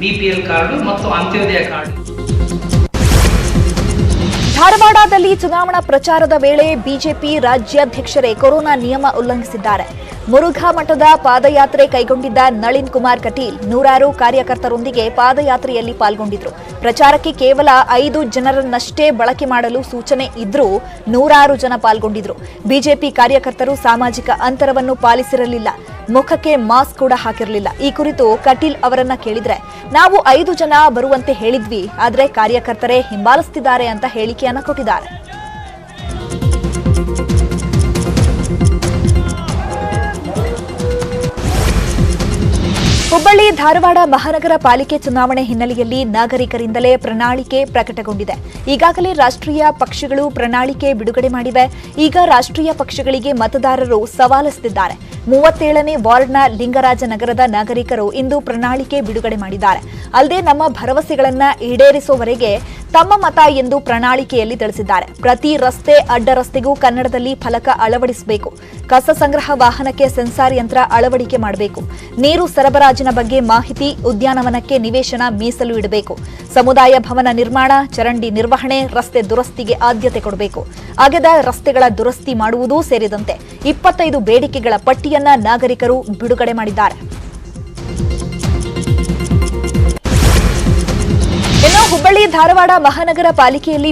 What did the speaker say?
BPL card ಮತ್ತು Antyodaya card. ಧಾರವಾಡದಲ್ಲಿ ಚುನಾವಣಾ ಪ್ರಚಾರದ ವೇಳೆ ಬಿಜೆಪಿ ರಾಜ್ಯಾಧ್ಯಕ್ಷರೇ ಕೊರೋನಾ ನಿಯಮ ಉಲ್ಲಂಘಿಸಿದ್ದಾರೆ. ಮುರುಘಾ ಮಠದ ಪಾದಯಾತ್ರೆ ಕೈಗೊಂಡಿದ್ದ ನಳಿನ್ ಕುಮಾರ್ ಕಟೀಲ್ ನೂರಾರು ಕಾರ್ಯಕರ್ತರೊಂದಿಗೆ ಪಾದಯಾತ್ರೆಯಲ್ಲಿ ಪಾಲ್ಗೊಂಡಿದ್ರು. ಪ್ರಚಾರಕ್ಕೆ ಕೇವಲ 5 ಜನರನ್ನಷ್ಟೇ ಬಳಕೆ ಮಾಡಲು ಸೂಚನೆ ಇದ್ರೂ ನೂರಾರು ಜನ ಪಾಲ್ಗೊಂಡಿದ್ರು. ಬಿಜೆಪಿ ಕಾರ್ಯಕರ್ತರು ಸಾಮಾಜಿಕ ಅಂತರವನ್ನು ಪಾಲಿಸಿರಲಿಲ್ಲ, ಮುಖಕ್ಕೆ ಮಾಸ್ಕ್ ಕೂಡ ಹಾಕಿರಲಿಲ್ಲ. ಈ ಕುರಿತು ಕಟೀಲ್ ಅವರನ್ನ ಕೇಳಿದ್ರೆ, ನಾವು 5 ಜನ ಬರುವಂತೆ ಹೇಳಿದ್ವಿ, ಆದ್ರೆ ಕಾರ್ಯಕರ್ತರೇ ಹಿಂಬಾಲಿಸುತ್ತಿದ್ದಾರೆ ಅಂತ ಹೇಳಿಕೆಯನ್ನ ಕೊಟ್ಟಿದ್ದಾರೆ. ಹುಬ್ಬಳ್ಳಿ ಧಾರವಾಡ ಮಹಾನಗರ ಪಾಲಿಕೆ ಚುನಾವಣೆ ಹಿನ್ನೆಲೆಯಲ್ಲಿ ನಾಗರಿಕರಿಂದಲೇ ಪ್ರಣಾಳಿಕೆ ಪ್ರಕಟಗೊಂಡಿದೆ. ಈಗಾಗಲೇ ರಾಷ್ಟ್ರೀಯ ಪಕ್ಷಗಳು ಪ್ರಣಾಳಿಕೆ ಬಿಡುಗಡೆ ಮಾಡಿವೆ. ಈಗ ರಾಷ್ಟ್ರೀಯ ಪಕ್ಷಗಳಿಗೆ ಮತದಾರರು ಸವಾಲೆಸೆದಿದ್ದಾರೆ. 37ನೇ ವಾರ್ಡ್ನ ಲಿಂಗರಾಜನಗರದ ನಾಗರಿಕರು ಇಂದು ಪ್ರಣಾಳಿಕೆ ಬಿಡುಗಡೆ ಮಾಡಿದ್ದಾರೆ. ಅಲ್ಲದೆ ನಮ್ಮ ಭರವಸೆಗಳನ್ನ ಈಡೇರಿಸುವವರೆಗೆ ತಮ್ಮ ಮತ ಎಂದು ಪ್ರಣಾಳಿಕೆಯಲ್ಲಿ ತಿಳಿಸಿದ್ದಾರೆ. ಪ್ರತಿ ರಸ್ತೆ, ಅಡ್ಡ ರಸ್ತೆಗೂ ಕನ್ನಡದಲ್ಲಿ ಫಲಕ ಅಳವಡಿಸಬೇಕು. ಕಸ ಸಂಗ್ರಹ ವಾಹನಕ್ಕೆ ಸೆನ್ಸಾರ್ ಯಂತ್ರ ಅಳವಡಿಕೆ ಮಾಡಬೇಕು. ನೀರು ಸರಬರಾಜಿನ ಬಗ್ಗೆ ಮಾಹಿತಿ, ಉದ್ಯಾನವನಕ್ಕೆ ನಿವೇಶನ ಮೀಸಲು ಇಡಬೇಕು. ಸಮುದಾಯ ಭವನ ನಿರ್ಮಾಣ, ಚರಂಡಿ ನಿರ್ವಹಣೆ, ರಸ್ತೆ ದುರಸ್ತಿಗೆ ಆದ್ಯತೆ ಕೊಡಬೇಕು. ಅಗೆದ ರಸ್ತೆಗಳ ದುರಸ್ತಿ ಮಾಡುವುದೂ ಸೇರಿದಂತೆ 25 ಬೇಡಿಕೆಗಳ ಪಟ್ಟಿಯನ್ನ ನಾಗರಿಕರು ಬಿಡುಗಡೆ ಮಾಡಿದ್ದಾರೆ. ಇನ್ನು ಹುಬ್ಬಳ್ಳಿ ಧಾರವಾಡ ಮಹಾನಗರ ಪಾಲಿಕೆಯಲ್ಲಿ